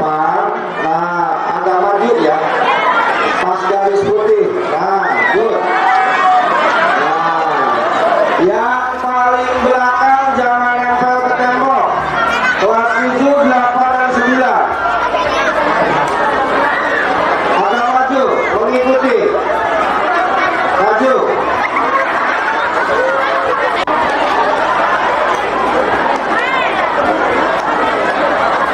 depan. Nah, agak maju ya. Pas garis putih. Nah, good. Nah, yang paling belakang jangan nempel ke tembok. Kelas 7, 8, dan 9. Agak maju, mengikuti. Maju.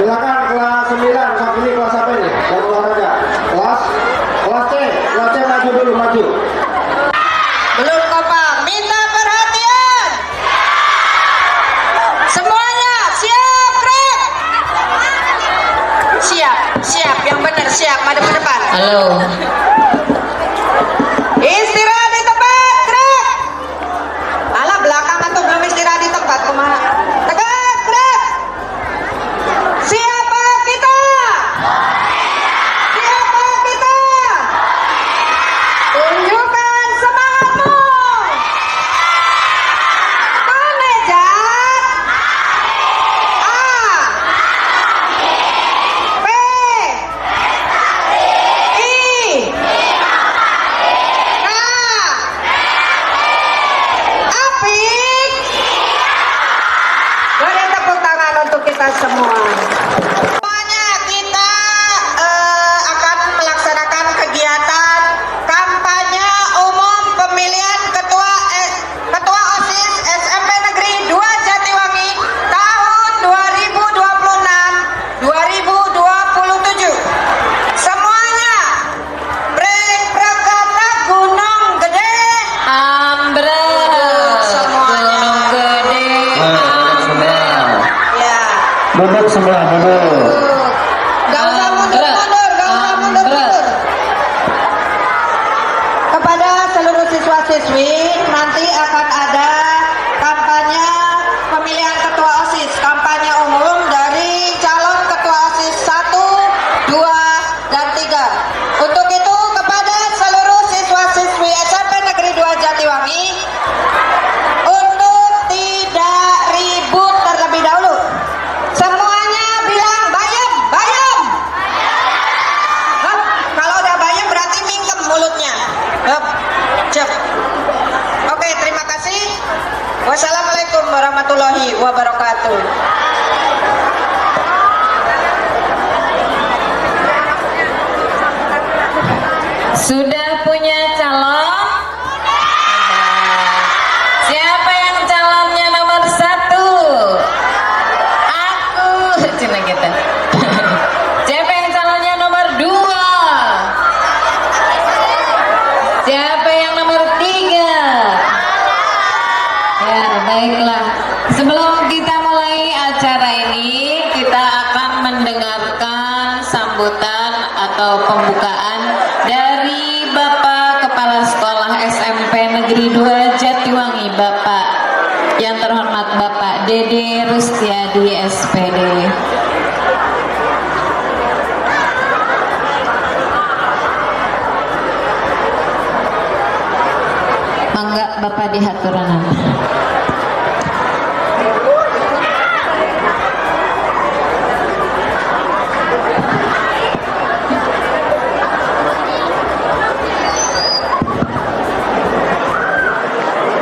Silakan kelas 9 sampai ini kelas apa ini? Yang olahraga. Kelas C maju dulu, maju. Belum kompak, minta perhatian. Semuanya siap, Greg. Siap, yang benar siap, madep ke depan. Halo. Istirahat di tempat, Greg. Alah, belakang atau belum istirahat di tempat, kemana? Tegak, Greg. Siapa kita? Siapa kita? Tunjukkan semangatmu. Meja A P I K Apik. Beri tepuk tangan untuk kita semua. Semuanya kita akan melaksanakan kegiatan kampanye umum pemilihan ketua OSIS SMP Negeri 2 Jatiwangi tahun 2026-2027. Semuanya berkata Gunung Gede Ambruk. semuanya. Gunung Gede. Ya. Duduk semua, duduk. Gak usah mundur-mundur, gak usah mundur-mundur. Kepada seluruh siswa-siswi, nanti akan ada kampanye pemilihan ketua OSIS, kampanye umum dari calon ketua OSIS 1, 2, dan 3. Untuk itu, kepada seluruh siswa-siswi SMP Negeri 2 Jatiwangi, untuk tidak ribut terlebih dahulu. Semuanya bilang bayam, bayam. Hap, kalau udah bayam berarti mingkem mulutnya. Hap, cep. Oke, terima kasih. Wassalamualaikum warahmatullahi wabarakatuh. Sudah punya calon? Siapa yang calonnya nomor 1? Aku. Cina kita. Siapa yang calonnya nomor 2? Siapa yang nomor 3? Ya, baiklah. Sebelum kita mulai acara ini, kita akan mendengarkan sambutan atau pembukaan dari Bapak Kepala Sekolah SMP Negeri 2 Jatiwangi, Bapak yang terhormat Bapak Dede Rustiadi SPD. Mangga Bapak dihaturanan.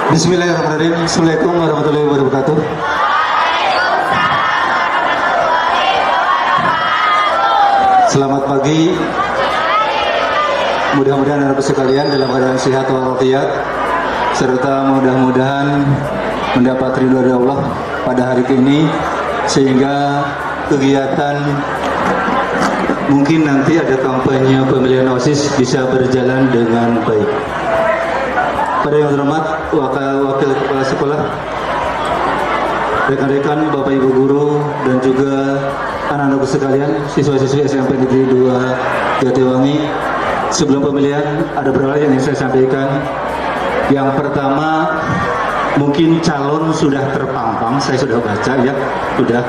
Bismillahirrahmanirrahim. Assalamualaikum warahmatullahi wabarakatuh. Selamat pagi. Mudah-mudahan anak sekalian dalam keadaan sehat walafiat, serta mudah-mudahan mendapat ridho dari Allah pada hari ini, sehingga kegiatan mungkin nanti ada kampanye pemilihan OSIS bisa berjalan dengan baik. Pada yang terhormat wakil kepala sekolah, rekan-rekan, bapak ibu guru, dan juga anak-anak sekalian, siswa-siswi SMP Negeri 2 Jatiwangi, sebelum pemilihan ada beberapa yang ingin saya sampaikan. Yang pertama, mungkin calon sudah terpampang, saya sudah baca ya, sudah.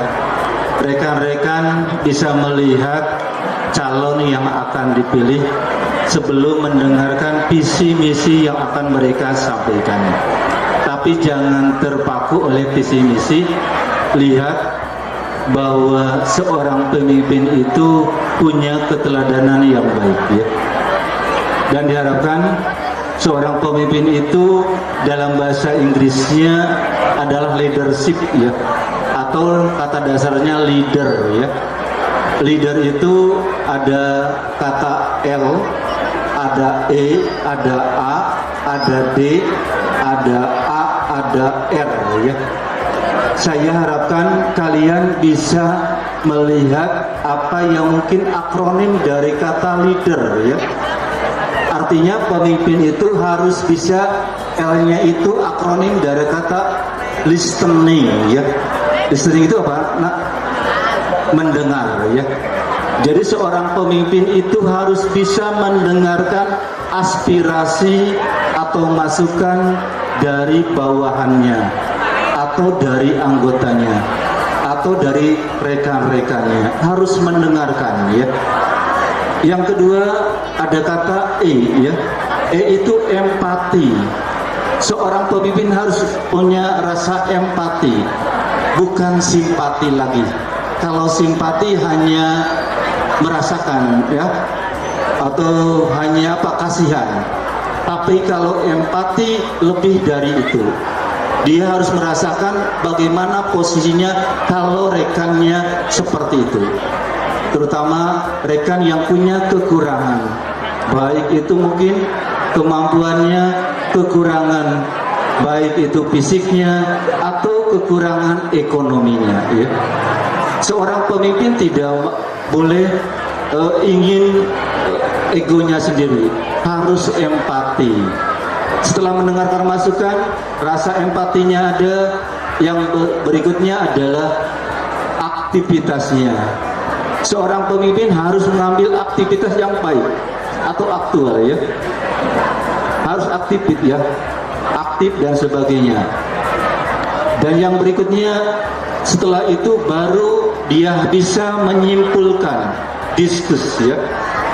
Rekan-rekan bisa melihat calon yang akan dipilih sebelum mendengarkan visi misi yang akan mereka sampaikan. Tapi jangan terpaku oleh visi misi, lihat bahwa seorang pemimpin itu punya keteladanan yang baik ya. Dan diharapkan seorang pemimpin itu dalam bahasa Inggrisnya adalah leadership ya, atau kata dasarnya leader ya. Leader itu ada kata L, ada E, ada A, ada D, ada A, ada R ya. Saya harapkan kalian bisa melihat apa yang mungkin akronim dari kata leader ya. Artinya pemimpin itu harus bisa, L-nya itu akronim dari kata listening ya. Listening itu apa? Nah, mendengar ya. Jadi seorang pemimpin itu harus bisa mendengarkan aspirasi atau masukan dari bawahannya, atau dari anggotanya, atau dari rekan-rekannya. Harus mendengarkan ya. Yang kedua ada kata E ya. E itu empati. Seorang pemimpin harus punya rasa empati, bukan simpati lagi. Kalau simpati hanya merasakan ya, atau hanya apa, kasihan. Tapi kalau empati lebih dari itu. Dia harus merasakan bagaimana posisinya kalau rekannya seperti itu. Terutama rekan yang punya kekurangan, baik itu mungkin kemampuannya, kekurangan baik itu fisiknya atau kekurangan ekonominya ya. Seorang pemimpin tidak boleh ingin egonya sendiri, harus empati. Setelah mendengarkan masukan, rasa empatinya ada. Yang berikutnya adalah aktivitasnya. Seorang pemimpin harus mengambil aktivitas yang baik atau aktual ya. Harus aktif ya, aktif dan sebagainya. Dan yang berikutnya, setelah itu baru dia bisa menyimpulkan, diskus ya,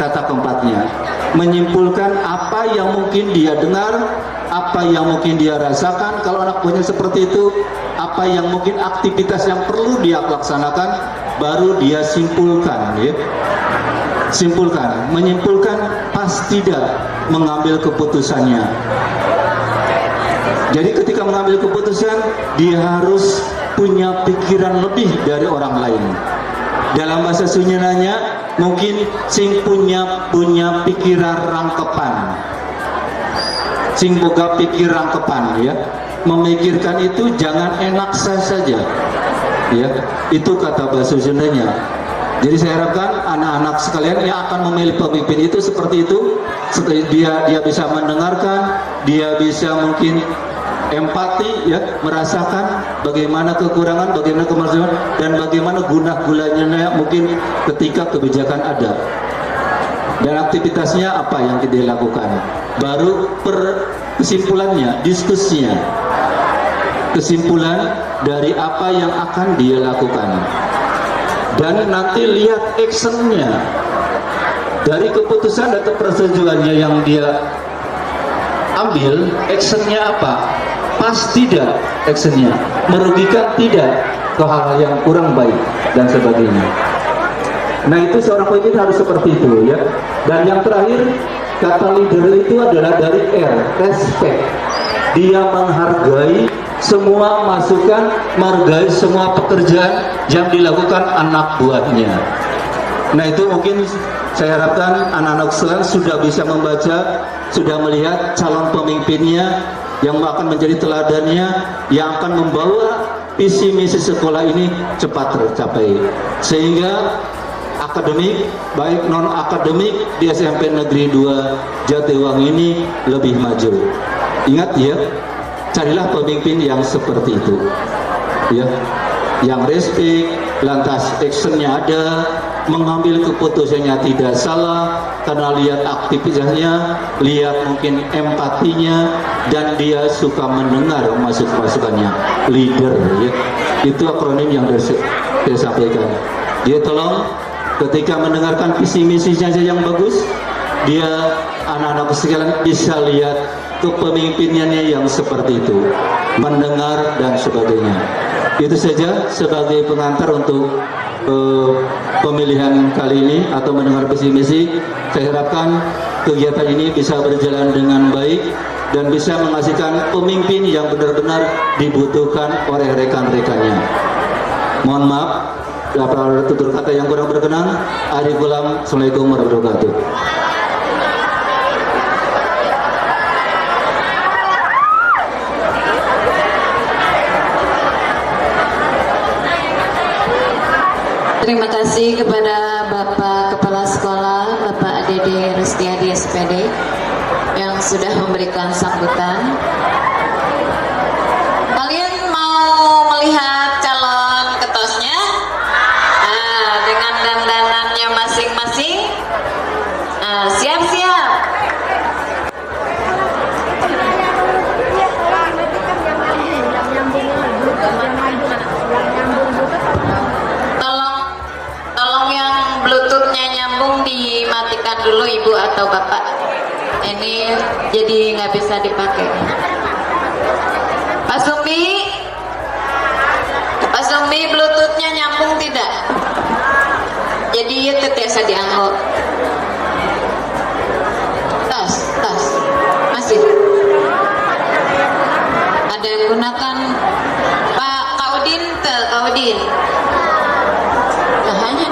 kata keempatnya, menyimpulkan apa yang mungkin dia dengar, apa yang mungkin dia rasakan. Kalau anak buahnya seperti itu, apa yang mungkin aktivitas yang perlu dia laksanakan, baru dia simpulkan ya. Simpulkan, menyimpulkan pas tidak mengambil keputusannya. Jadi ketika mengambil keputusan, dia harus punya pikiran lebih dari orang lain. Dalam bahasa Sunyinanya, mungkin sing punya pikiran rangkepan, sing boga pikir rangkepan ya. Memikirkan itu jangan enak saja ya. Itu kata bahasa Sundanya. Jadi saya harapkan anak-anak sekalian yang akan memilih pemimpin itu seperti itu. Dia bisa mendengarkan, dia bisa mungkin empati ya, merasakan bagaimana kekurangan, bagaimana kemajuan, dan bagaimana guna-gunanya mungkin ketika kebijakan ada. Dan aktivitasnya apa yang dia lakukan. Baru kesimpulannya, diskusinya. Kesimpulan dari apa yang akan dia lakukan. Dan nanti lihat actionnya. Dari keputusan atau persetujuannya yang dia ambil, actionnya apa? Pas tidak actionnya, merugikan tidak ke hal yang kurang baik dan sebagainya. Nah itu seorang pemimpin harus seperti itu ya. Dan yang terakhir, kata leader itu adalah dari R, respect. Dia menghargai semua masukan, menghargai semua pekerjaan yang dilakukan anak buahnya. Nah itu mungkin saya harapkan anak-anak sekalian sudah bisa membaca, sudah melihat calon pemimpinnya yang akan menjadi teladannya, yang akan membawa visi misi sekolah ini cepat tercapai, sehingga akademik baik non akademik di SMP Negeri 2 Jatiwangi ini lebih maju. Ingat ya, carilah pemimpin yang seperti itu ya, yang respect, lantas actionnya ada, mengambil keputusannya tidak salah karena lihat aktivitasnya, lihat mungkin empatinya, dan dia suka mendengar masukannya. Leader ya, itu akronim yang saya sampaikan. Dia tolong ketika mendengarkan visi misinya yang bagus, dia anak-anak sekalian bisa lihat kepemimpinannya yang seperti itu, mendengar dan sebagainya. Itu saja sebagai pengantar untuk pemilihan kali ini atau mendengar visi misi. Saya harapkan kegiatan ini bisa berjalan dengan baik dan bisa menghasilkan pemimpin yang benar-benar dibutuhkan oleh rekan-rekannya. Mohon maaf, dapat tutur kata yang kurang berkenan. Arif Gulam, Assalamualaikum warahmatullahi wabarakatuh. Terima kasih kepada Bapak Kepala Sekolah, Bapak Dede Rustiadi SPD yang sudah memberikan sambutan. Kalian mau melihat calon ketosnya? Dengan dandanannya masing-masing. Siap-siap. Tolong yang bluetoothnya nyambung dimatikan dulu Ibu atau Bapak. Ini jadi nggak bisa dipakai. Pak Sumbi bluetoothnya nyambung tidak? Jadi itu biasa dianggo. Tas, masih. Ada yang gunakan Pak Kaudin. Nah, hanya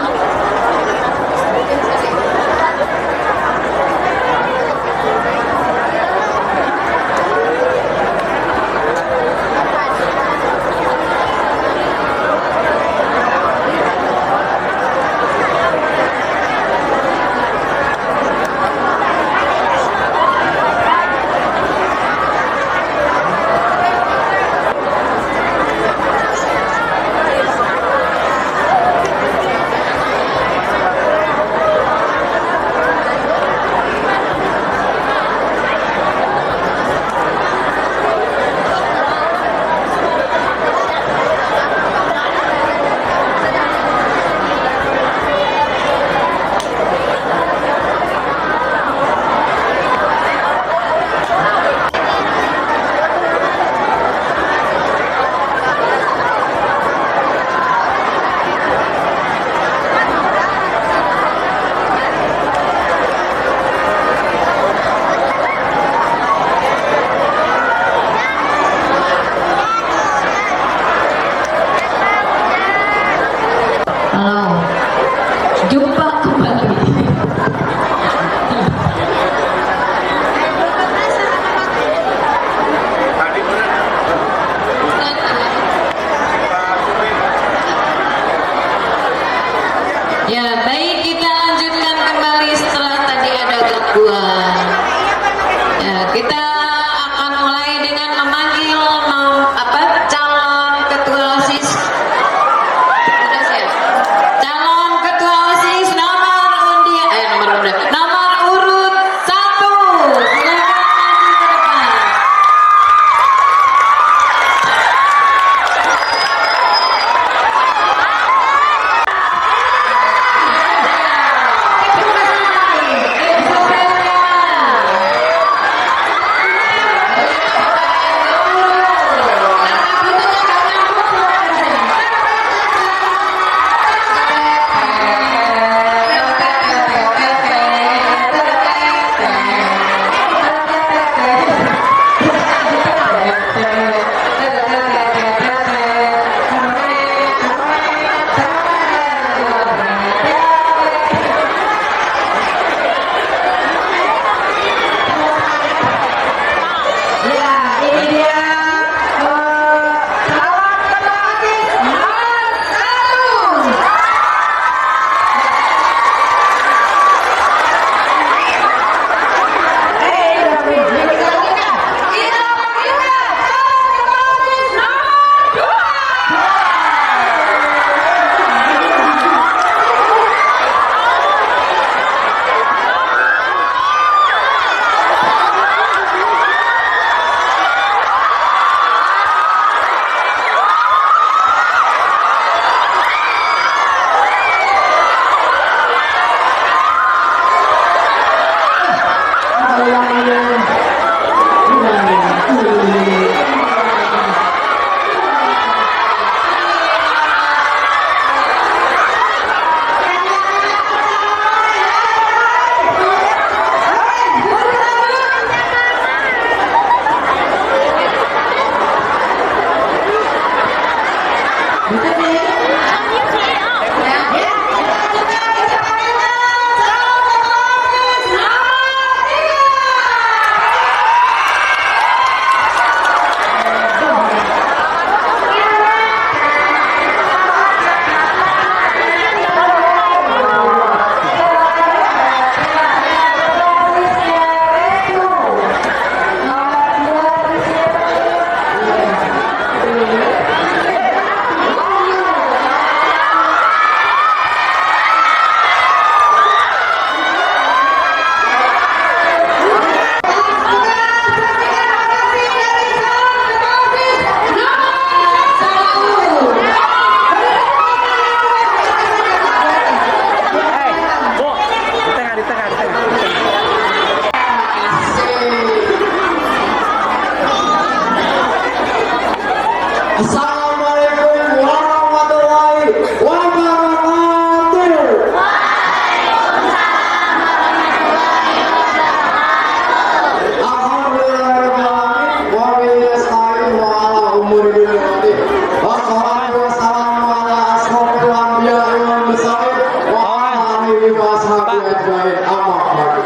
alihi wa sahbihi ajmain. Amma ba'du.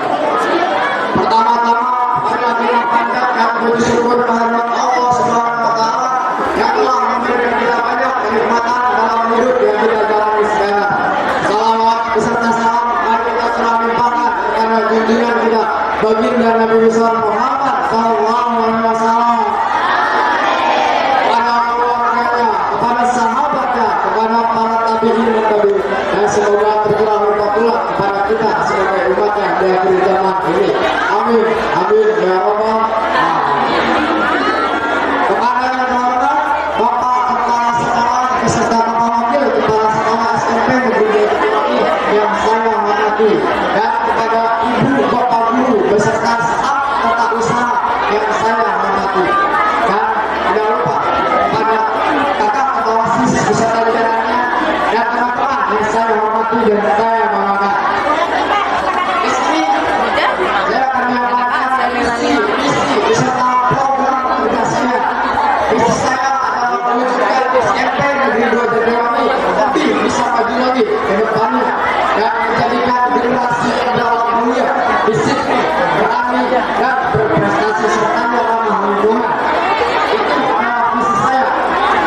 Pertama-tama marilah kita panjatkan puji syukur kehadirat Allah Subhanahu wa taala yang telah memberikan kita banyak kenikmatan dalam hidup yang kita jalani sekarang. Salawat beserta salam mari kita selalu limpahkan kepada junjungan kita baginda Nabi besar Muhammad sallallahu alaihi wasallam. Kepada keluarganya, kepada sahabatnya, kepada para tabi'in dan tabi'in, dan semoga tercurah berkah pula kepada kita sebagai umatnya di akhir zaman ini. Amin, amin ya rabbal alamin. Kepada yang terhormat Bapak Kepala Sekolah beserta Bapak Wakil Kepala Sekolah SMP Negeri Jatiwangi yang saya hormati, dan kepada Ibu Bapak Guru beserta staf tata usaha yang saya hormati, dan tidak lupa kepada kakak ketua OSIS beserta jajarannya dan teman-teman yang saya hormati dan saya banggakan. Di sini saya akan menyampaikan visi beserta program kerja saya. Visi saya adalah mewujudkan SMP Negeri 2 Jatiwangi lebih bisa maju lagi ke depannya dan menjadikan generasi yang dalam mulia, disiplin, berani dan berprestasi serta ramah lingkungan. Itu adalah visi saya.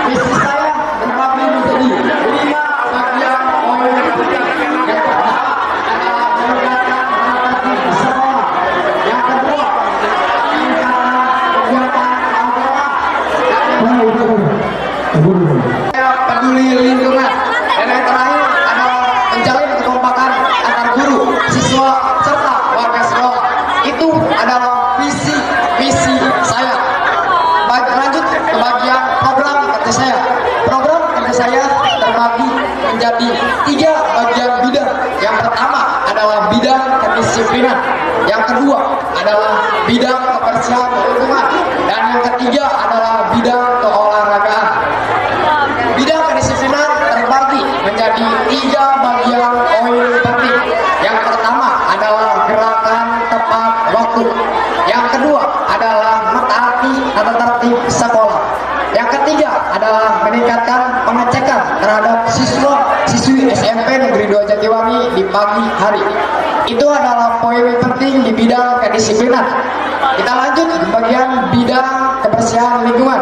Visi saya terbagi menjadi 5 bagian poin penting. Yang pertama adalah meningkatkan prestasi di sekolah. Yang kedua, meningkatkan kegiatan agama. Saya peduli lingkungan. Dan yang terakhir adalah menjalin kekompakan antar guru, siswa, serta warga sekolah. Itu adalah visi misi saya. Lanjut ke bagian program kerja saya. Program kerja saya terbagi menjadi 3 bagian bidang. Yang pertama adalah bidang kedisiplinan. Yang kedua adalah bidang kebersihan lingkungan. Dan yang ketiga adalah bidang keolahragaan. Bidang kedisiplinan terbagi menjadi 3 bagian poin penting. Yang pertama adalah gerakan tepat waktu. Yang kedua adalah mentaati tata tertib sekolah. Yang ketiga adalah meningkatkan pengecekan terhadap siswa-siswi SMP Negeri 2 Jatiwangi di pagi hari. Itu adalah poin penting di bidang kedisiplinan. Kita lanjut ke bagian bidang kebersihan lingkungan.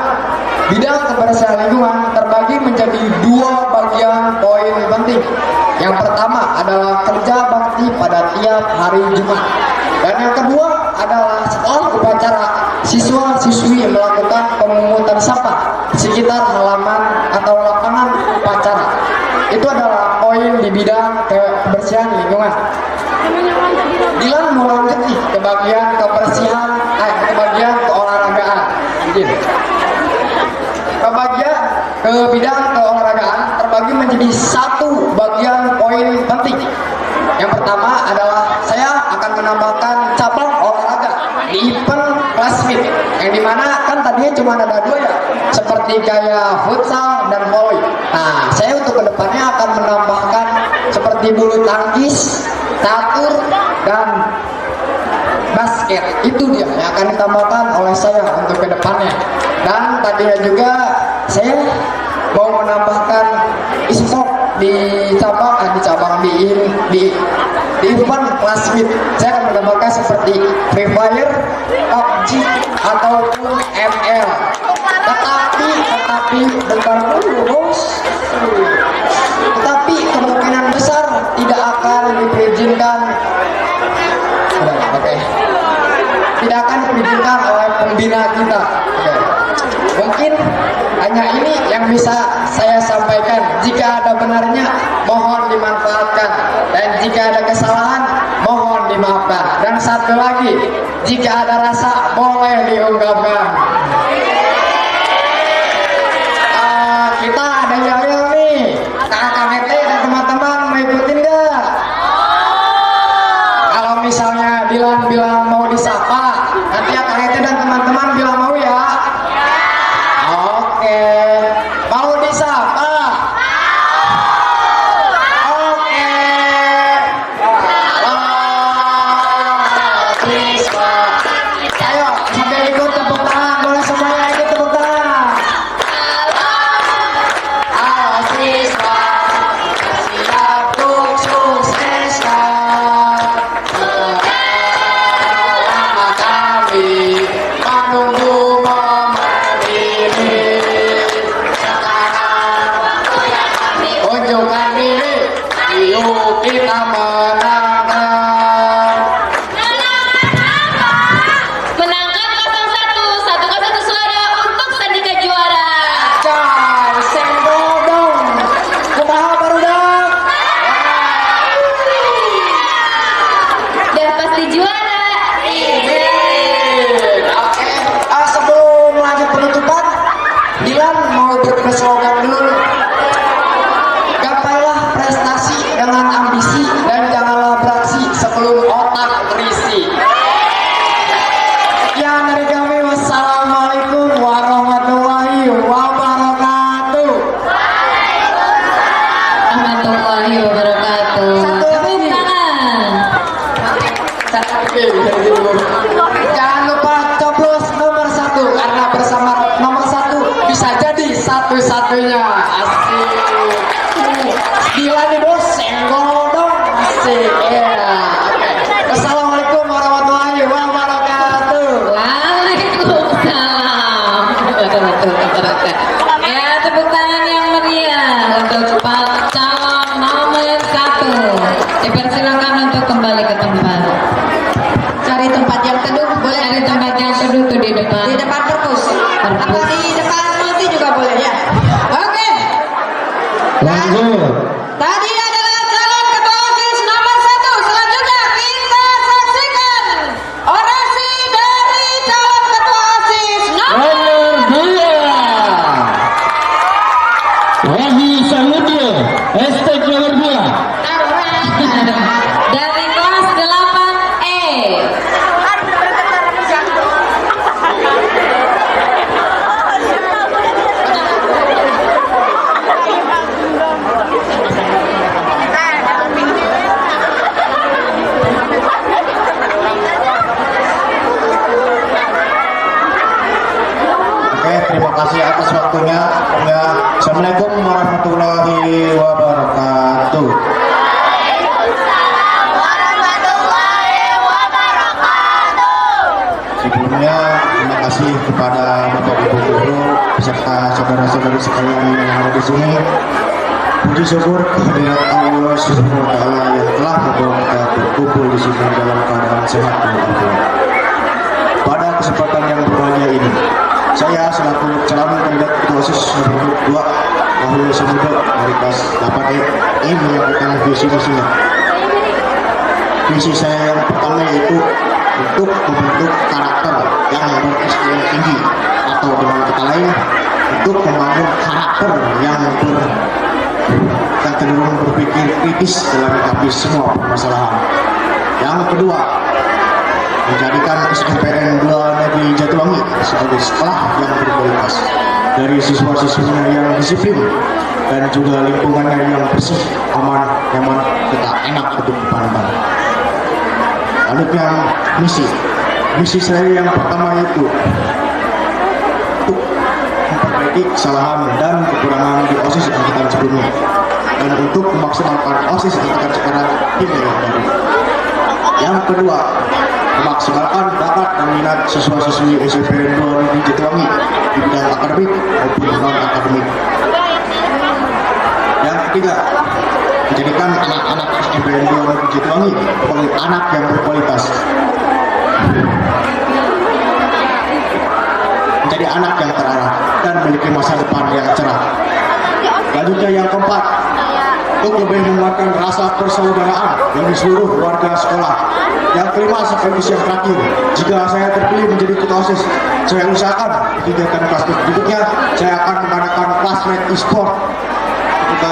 Bidang kebersihan lingkungan terbagi menjadi 2 bagian poin penting. Yang pertama adalah kerja bakti pada tiap hari Jumat. Dan yang kedua adalah setelah upacara, siswa-siswi melakukan pemungutan sampah di sekitar halaman atau lapangan upacara. Itu adalah poin di bidang kebersihan lingkungan. Dilan mau lanjut nih ke bagian kebersihan, ke bagian keolahragaan. Ke bidang keolahragaan terbagi menjadi 1 bagian poin penting. Yang pertama adalah saya akan menambahkan cabang olahraga di event class meet, yang dimana kan tadinya cuma ada 2 ya, seperti kayak futsal dan volley. Nah, saya untuk kedepannya akan menambahkan seperti bulu tangkis, catur, dan basket. Itu dia yang akan ditambahkan oleh saya untuk kedepannya. Dan tadinya juga saya mau menambahkan e-sport di event class meet. Saya akan menambahkan seperti Free Fire, PUBG ataupun ML. Tetapi bentar dulu bos. Tetapi kemungkinan besar tidak akan diizinkan. Tidak akan diizinkan oleh pembina kita. Mungkin hanya ini yang bisa saya sampaikan. Jika ada benarnya, mohon dimanfaatkan. Dan jika ada kesalahan, mohon dimaafkan. Dan satu lagi, jika ada rasa, boleh diungkapkan. Kita ada yel-yel nih. Kakak Mete dan teman-teman mau ikutin gak? Kalau misalnya bilang mau disapa, nanti Kak Mete dan teman-teman bilang mau ya. Oke, mau disapa? Oke. Siswa, ayo sambil ikut tepuk tangan, boleh semuanya ikut tepuk tangan. Halo siswa, siap untuk sukses. saudara sekalian yang ada di sini. Puji syukur kehadirat Allah Subhanahu wa taala yang telah membawa kita berkumpul di sini dalam keadaan sehat walafiat. Pada kesempatan yang berbahagia ini, saya selaku calon kandidat ketua OSIS nomor 2 Wahyu Samudra dari kelas 8E ingin menyampaikan visi misinya. Visi saya yang pertama yaitu untuk membentuk karakter yang beristilah tinggi, atau dengan kata lain untuk membangun karakter yang cenderung berpikir kritis dalam menyikapi semua permasalahan. Yang kedua, menjadikan SMPN 2 Negeri Jatiwangi sebagai sekolah yang berkualitas, dari siswa-siswinya yang disiplin dan juga lingkungannya yang bersih, aman, nyaman, serta enak untuk dipandang. Lalu yang misi saya yang pertama yaitu untuk memperbaiki kesalahan dan kekurangan di OSIS angkatan sebelumnya, dan untuk memaksimalkan OSIS angkatan sekarang hingga yang baru. Yang kedua, memaksimalkan bakat dan minat siswa-siswi SMPN 2 Negeri Jatiwangi di bidang akademik maupun non-akademik. Yang ketiga, menjadikan anak-anak SMPN 2 Negeri Jatiwangi sebagai anak yang berkualitas, menjadi anak yang terarah dan memiliki masa depan yang cerah. Selanjutnya yang keempat, untuk lebih menguatkan rasa persaudaraan bagi seluruh warga sekolah. Yang kelima sekaligus yang terakhir, jika saya terpilih menjadi ketua OSIS, saya usahakan kegiatan kelas berikutnya saya akan mengadakan classmate e-sport jika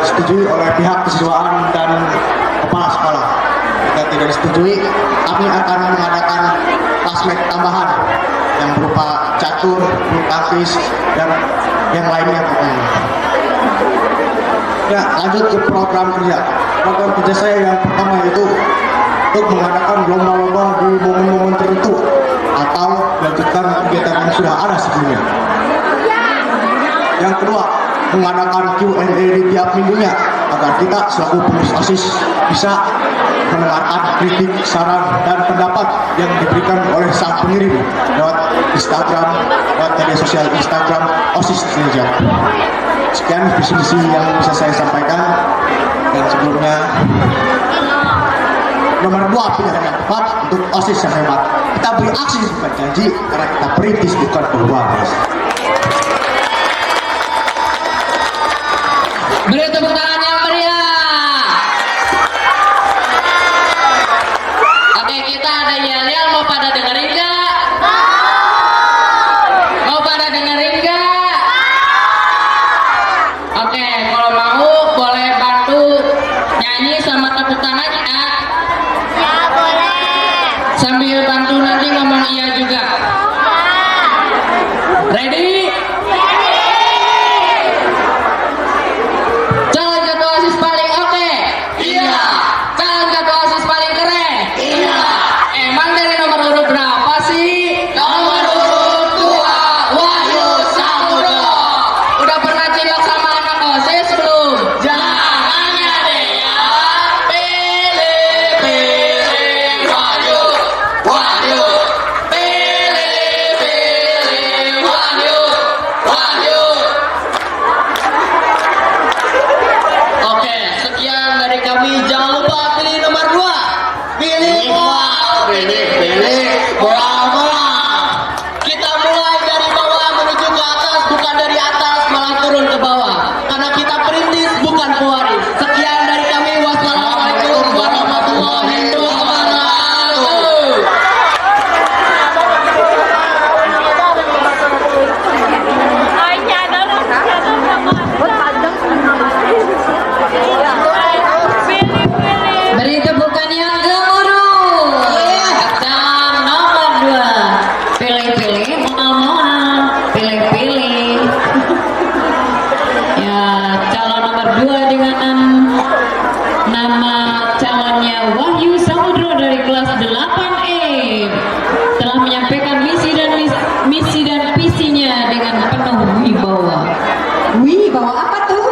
disetujui oleh pihak kesiswaan dan kepala sekolah. Jika tidak disetujui, kami akan mengadakan classmate tambahan yang berupa catur, bulu tangkis, dan yang lainnya pokoknya. Ya, lanjut ke program kerja. Program kerja saya yang pertama yaitu untuk mengadakan lomba-lomba di momen-momen tertentu atau melanjutkan kegiatan yang sudah ada sebelumnya. Yang kedua, mengadakan Q&A di tiap minggunya agar kita selaku pengurus OSIS bisa mendengarkan kritik, saran, dan pendapat yang diberikan oleh sang pengirim lewat Instagram, lewat media sosial Instagram OSIS Indonesia. Sekian visi misi yang bisa saya sampaikan, dan sebelumnya nomor 2 pilihan yang tepat untuk OSIS yang hebat. Kita beri aksi bukan janji, karena kita perintis bukan peluang. Beri tepuk tangan yang meriah. Oke, kita ada yel-yel, mau pada dengerin gak? Mau pada dengerin gak? Oke, kalau mau boleh bantu nyanyi sama tepuk tangan ya? Ya boleh. Sambil bantu nanti ngomong iya juga. Ready? Calon ketua OSIS paling oke? Iya. Calon ketua OSIS paling keren? Iya. Emang dari nomor urut berapa sih? Nomor urut 2, Wahyu Samudra. Udah pernah cilok sama anak OSIS belum? Jangan ya deh ya. Pilih Wahyu, Wahyu. Pilih Wahyu, Wahyu. Oke, sekian dari kami. Jangan lupa pilih nomor 2. Pilih bola. Kita mulai dari bawah menuju ke atas, bukan dari atas malah turun ke bawah. Karena kita perintis bukan pewaris. Sekian dari kami. Wassalamualaikum warahmatullahi wabarakatuh. Beri tepukan yang gemuruh. Calon nomor 2. Pilih-pilih, moal-moal. Pilih-pilih. Ya, calon nomor 2 dengan nama calonnya Wahyu Samudra dari kelas 8E telah menyampaikan misi dan visinya dengan penuh wibawa. Wih, bawa apa tuh?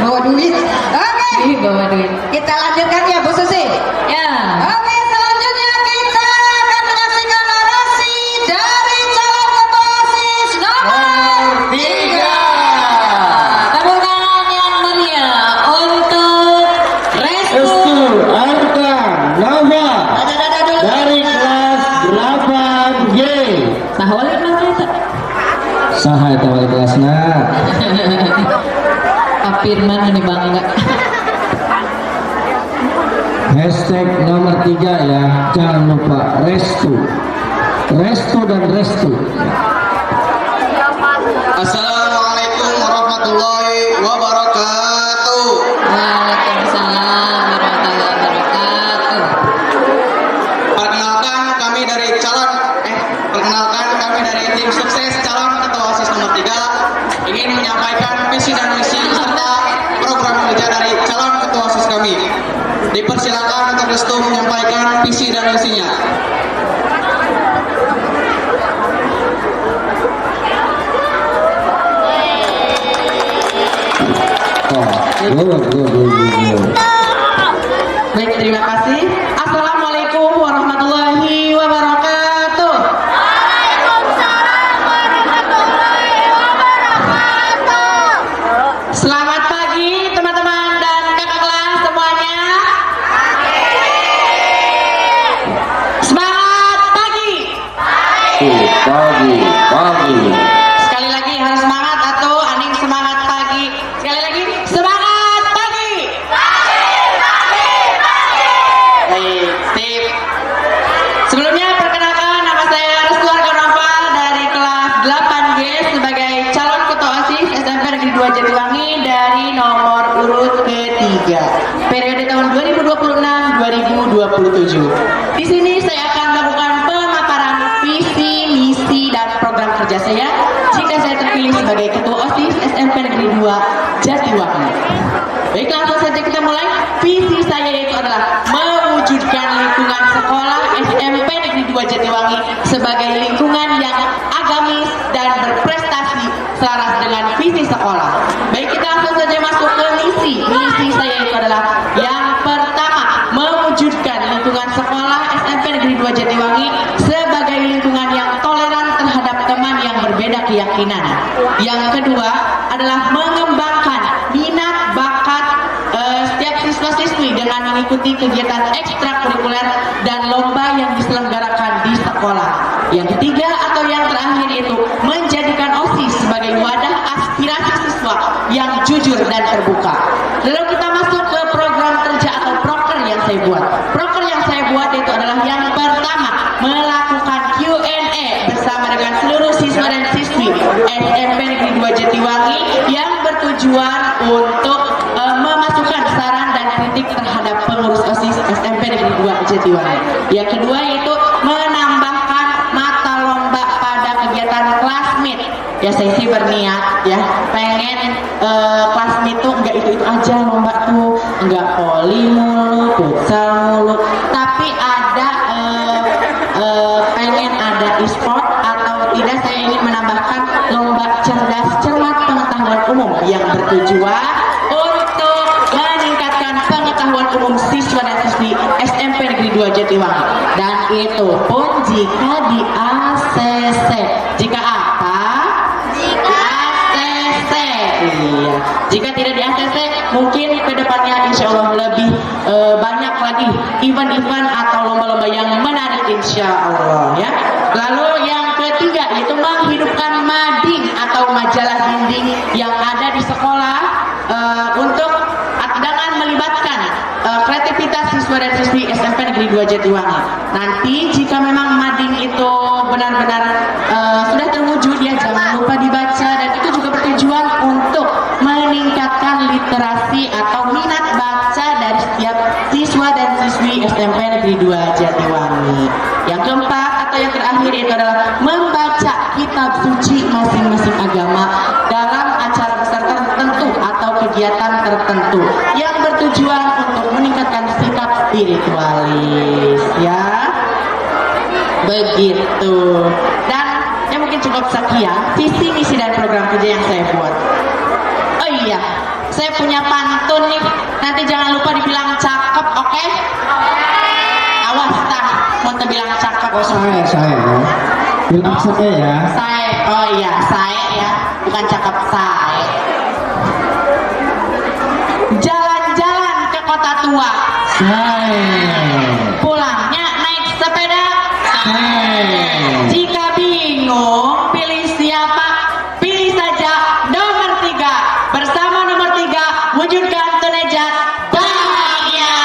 Bawa duit. Oke, Bawa duit. kita lanjutkan ya Bu Susi. Ya. Oke, selanjutnya kita akan menyaksikan narasi dari calon ketua OSIS nomor 3. hashtag nomor 3 ya, jangan lupa restu dan restu. Assalamualaikum warahmatullahi wabarakatuh. Waalaikumsalam warahmatullahi wabarakatuh. Perkenalkan kami dari tim sukses calon ketua OSIS nomor 3 ingin menyampaikan visi dan misi serta program kerja dari calon ketua OSIS kami. Dipersilakan untuk restu menyampaikan visi dan misinya. Baik, terima kasih. Assalamualaikum warahmatullahi wabarakatuh. Waalaikumsalam warahmatullahi wabarakatuh. Selamat pagi teman-teman dan kakak kelas semuanya. Semangat pagi. Pagi. Sekali lagi harus semangat atau Aning semangat pagi. Sekali lagi semangat pagi. Baik, sip. Sebelumnya perkenalkan nama saya Restu Argonova dari kelas 8G sebagai calon ketua OSIS SMP Negeri 2 Jatiwangi dari nomor urut ketiga periode tahun 2026-2027. Di sini saya akan melakukan pemaparan visi, misi, dan program kerja saya jika saya terpilih sebagai ketua OSIS SMP Negeri 2 Jatiwangi. Baik, langsung saja kita mulai. Visi saya yaitu adalah mewujudkan lingkungan sekolah SMP Negeri 2 Jatiwangi sebagai lingkungan yang agamis dan berprestasi selaras dengan visi sekolah. Baik, kita langsung saja masuk ke misi. Misi saya itu adalah yang pertama, mewujudkan lingkungan sekolah SMP Negeri 2 Jatiwangi sebagai lingkungan yang toleran terhadap teman yang berbeda keyakinan. Yang kedua adalah mengembangkan minat bakat setiap siswa-siswi dengan mengikuti kegiatan ekstrakurikuler dan lomba yang diselenggarakan di sekolah. Yang ketiga atau yang terakhir itu menjadikan OSIS sebagai wadah aspirasi siswa yang jujur dan terbuka. Lalu kita masuk ke program kerja atau proker yang saya buat. Proker yang saya buat itu adalah yang pertama, melakukan Q&A bersama dengan seluruh siswa dan siswi SMP Negeri 2 Jatiwangi yang bertujuan untuk memasukkan saran dan kritik terhadap pengurus OSIS SMP Negeri 2 Jatiwangi. Yang kedua yaitu menambahkan mata lomba pada kegiatan classmeet. Ya saya sih berniat ya pengen classmeet tuh enggak itu aja lomba tuh, enggak poli mulu, futsal mulu, tapi ada pengen ada e-sport atau tidak saya ingin menambahkan lomba cerdas cermat pengetahuan umum yang bertujuan untuk meningkatkan pengetahuan umum siswa dan siswi SMP Negeri 2 Jatiwangi, dan itu pun jika di ACC. Jika apa? Jika ACC. Iya. Jika tidak di ACC, mungkin kedepannya insya Allah lebih banyak lagi event-event atau lomba-lomba yang menarik insya Allah ya. Lalu yang ketiga yaitu menghidupkan mading atau majalah dinding yang ada di sekolah untuk dengan melibatkan kreativitas siswa dan siswi SMP Negeri 2 Jatiwangi. Nanti jika memang mading itu benar-benar sudah terwujud ya, jangan lupa dibaca, dan itu juga bertujuan untuk meningkatkan literasi atau minat baca dari setiap siswa dan siswi SMP Negeri 2 Jatiwangi. Yang keempat atau yang terakhir itu adalah membaca kitab suci masing-masing agama dalam acara besar tertentu atau kegiatan tertentu yang bertujuan untuk meningkatkan sikap spiritualis ya. Begitu. Dan ya mungkin cukup sekian visi, misi, dan program kerja yang saya buat. Oh iya, saya punya pantun nih. Nanti jangan lupa dibilang cakep, oke? Awas tah, mau terbilang cakep. Oh saya ya. Bilang saya ya. Saya, oh iya, saya ya, bukan cakep saya. Jalan-jalan ke kota tua. Pulangnya naik sepeda. Jika bingung pilih siapa, pilih saja nomor 3. Bersama nomor 3 wujudkan tunajat bahagia.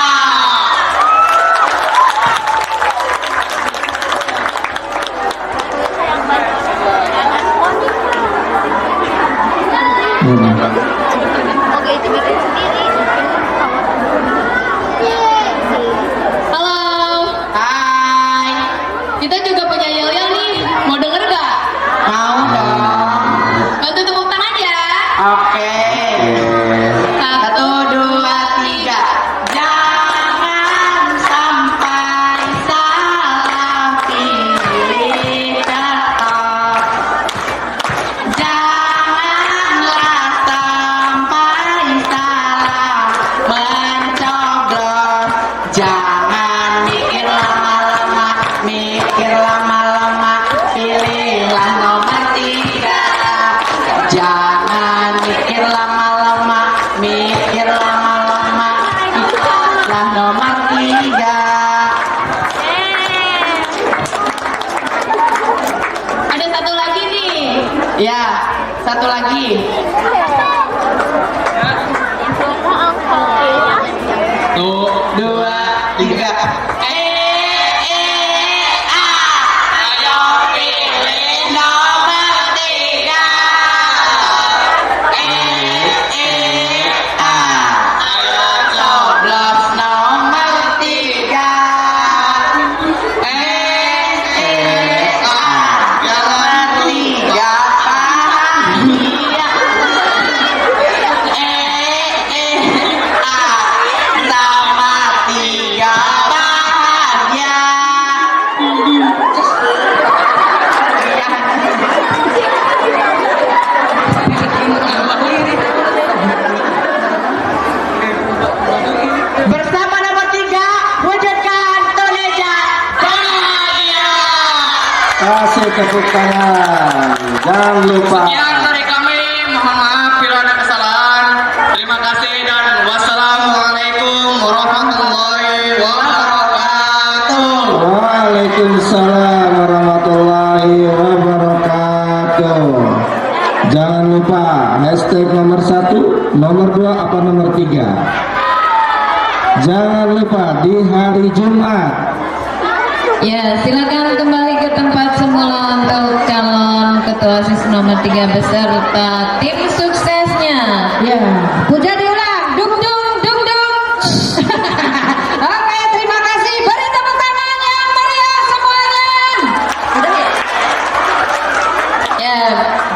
lagi. Tuh, 2, 3. Ayo pilih nomor 3. Ayo coblos nomor 3. Nomor 3 bahagia. Sama 3 bahagia. Bersama nomor 3 wujudkan Indonesia bahagia. Kasih tepuk tangan. Jangan lupa. sekian dari kami. Mohon maaf bila ada kesalahan. Terima kasih dan wassalamualaikum warahmatullahi wabarakatuh. Waalaikumsalam warahmatullahi wabarakatuh. Jangan lupa hashtag nomor 1, nomor 2, apa nomor 3. Jangan lupa di hari Jumat. Ya, silakan kembali ke tempat semula untuk calon ketua OSIS nomor 3 beserta tim suksesnya. Ya. Puja diulang, dung dung dung dung. Oke, terima kasih. Beri tepuk tangan yang meriah semuanya. Ya,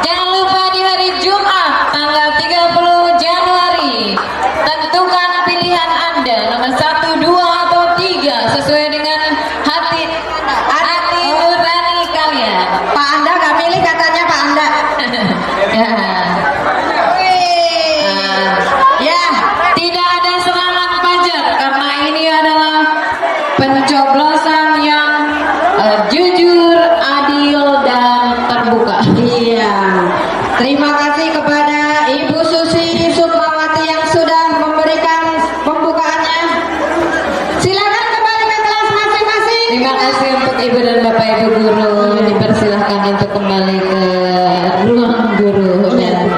jangan lupa di hari Jumat tanggal 30 Januari tentukan pilihan Anda nomor 1, 2 atau 3 sesuai dengan hati nurani kalian. Pak Anda gak milih katanya Pak Anda. Ya. Ya. Tidak ada serangan pajar karena ini adalah pencoblosan yang jujur, adil dan terbuka. Iya. Terima kasih kepada Ibu Susi Sukmawati yang sudah memberikan pembukaannya. Silakan kembali ke kelas masing-masing. Terima kasih untuk Ibu dan Bapak Ibu guru. Dipersilahkan untuk kembali ke ruang guru dan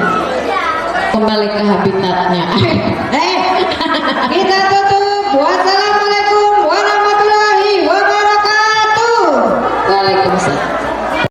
kembali ke habitatnya. Kita tutup. Wassalamualaikum